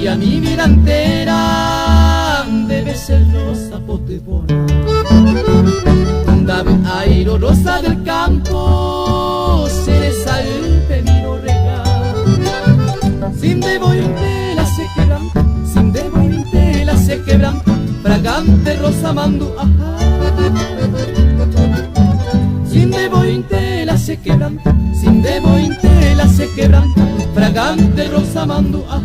tuya mi vida entera debe ser rosa potebona. Dame aire rosa del campo, cereza el pepino regal. Sin debo la se quebranta, sin debo la se quebranta, fragante rosa mando, ajá. Sin debo la se quebranta, sin debo la se quebranta, fragante rosa mando, ajá.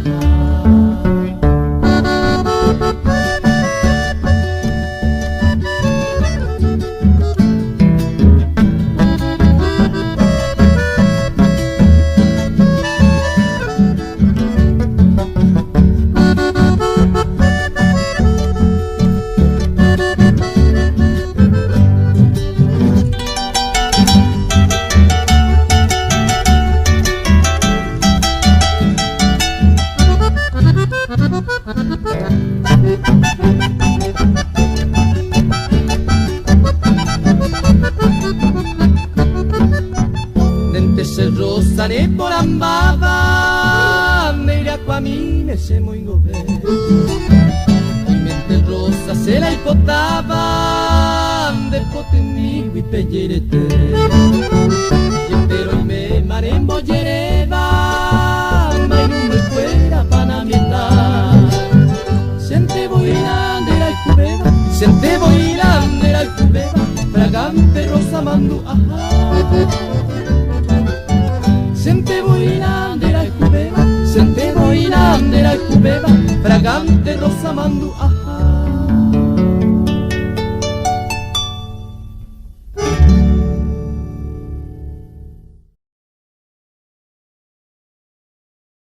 Se rosane por ambava, neira qua mine se moingo ver. Mi mente rosa se la ipotava, de potemigo y pellerete. Pero y me marembo yereva, ma no me fuera panamieta. Siente boilande la cubeba, siente boilande la cubeba, fragante rosa mando, ajá. Sente boilande la cubeba, sente boilande la cubeba, fragante rosa mando, ajá.